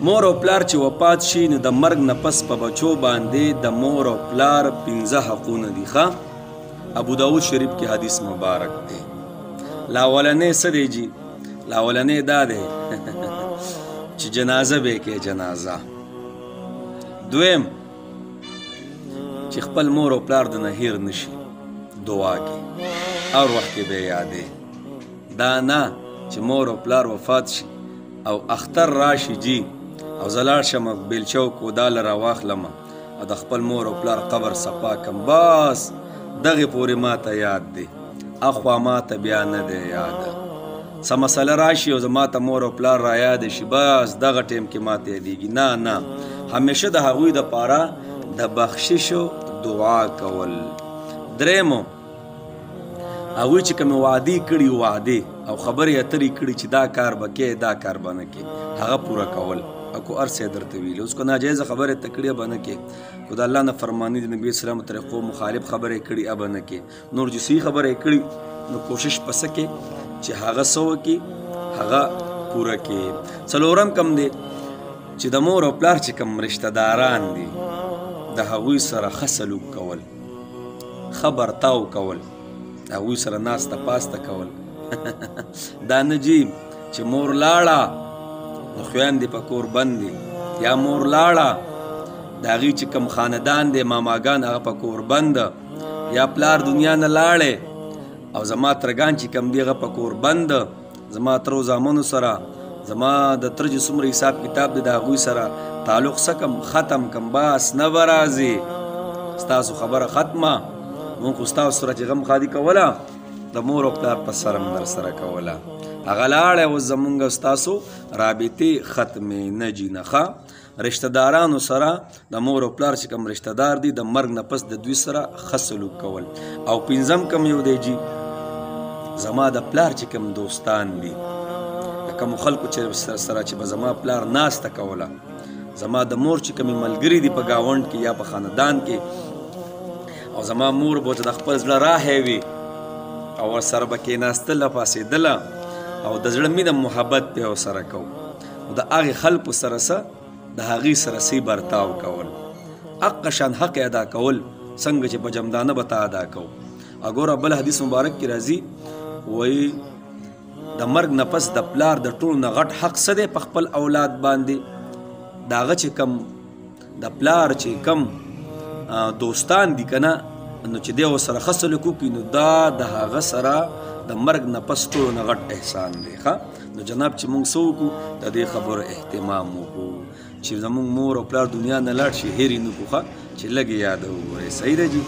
مور او پلار چې وفات شي نو د مرګ نه پس په بچو باندې د مور او پلار 15 حقونه دي ښه ابو داود شریف کې حدیث مبارک دی لاولنې څه دی جی لاولنې دا دی چې جنازه به کې جنازه دویم چې خپل مور او پلار د نه هیر نشي دعا کې او وخت کې به یادې دا نه چې مور او پلار وفات شي او اختر راشي جی او زلار شم بیلچو کو دال را واخلم او د خپل مور او پلار قبر صفا کم بس دغه پورې ماته یاد دی اخوا ماته بیا نه دی یاد څه مسله راشي او زما ته مور او پلار را یاد شي بس دغه ټیم کې ماته یادېږي نه نه همیشه د هغوی د پاره د بخششو دعا کول درېمو هغوی چې کومې وعدې کړي وعدې او خبرې اترې کړي چې دا کار به کې دا کار به نه کې هغه پوره کول او کو ارسه درته ویلي اوس کو ناجایزه خبرې ته کړې به نه کې خو د الله نه فرمانی د نبي اسلام طریقو مخالف خبرې کړي به نه کې نور چې صحیح خبرې کړي نو کوشش پس کې چې هغه څه وکړي هغه پوره کې څلورم کم دی چې د مور او پلار چې کوم رشته داران دي د هغوی سره ښه سلوک کول ښه برتاو کول د هغوی سره ناسته پاسته کول دا نه جي چې مور لاړه نو خویندې په کور بند دي یا مور لاړه د هغې چې کوم خاندان دی ماماګان هغه په کور بند یا پلار دنیا نه لاړې او زما ترګان چې کوم دی هغه په کور بند زما ترو زامنو سره زما د تر چې څومره حساب کتاب دی د هغوی سره تعلق سکم ختم کم بس نه به راځي ستاسو خبره ختمه مونږ خو ستاسو سره چې غم ښادي کوله د مور او پلار په سر هم در سره کوله هغه لاړی اوس زمونږ ستاسو رابطې ختمې نه جي نه ښه رشته دارانو سره د مور او پلار چې کوم رشته دار دي د مرګ نه پس د دوی سره ښه سلوک کول او پنځم کم یو دی جي زما د پلار چې کوم دوستان دي د کومو خلکو چې سره چې به زما پلار ناسته کوله زما د مور چې کومې ملګري دي په ګاونډ کې یا په خاندان کې او زما مور به د خپل زړه راهی وي او ورسره به کېناستله پاسېدله او د زړه مینه محبت به ورسره کوو نو د هغې خلکو سره څه د هغې سره سی برتاو کول حق شان حق ادا کول څنګه چې په جمدانه به تا ادا کوو اګوره بل حدیث مبارک کې راځي وایي د مرګ نه پس د پلار د ټولو نه غټ حق څه دی په خپل اولاد باندې د هغه چې کم د پلار چې کم دوستان دي که نه نو چې دی ورسره ښه سلوک وکړي نو دا د هغه سره د مرګ نه پس ټولو نه غټ احسان دی ښه نو جناب چې موږ څه وکړو د دې خبرو اهتمام وکړو چې زموږ مور او پلار دنیا نه لاړ شي هېر یې نه کړو ښه چې لږ یې یاد وګورئ صحیح ده جي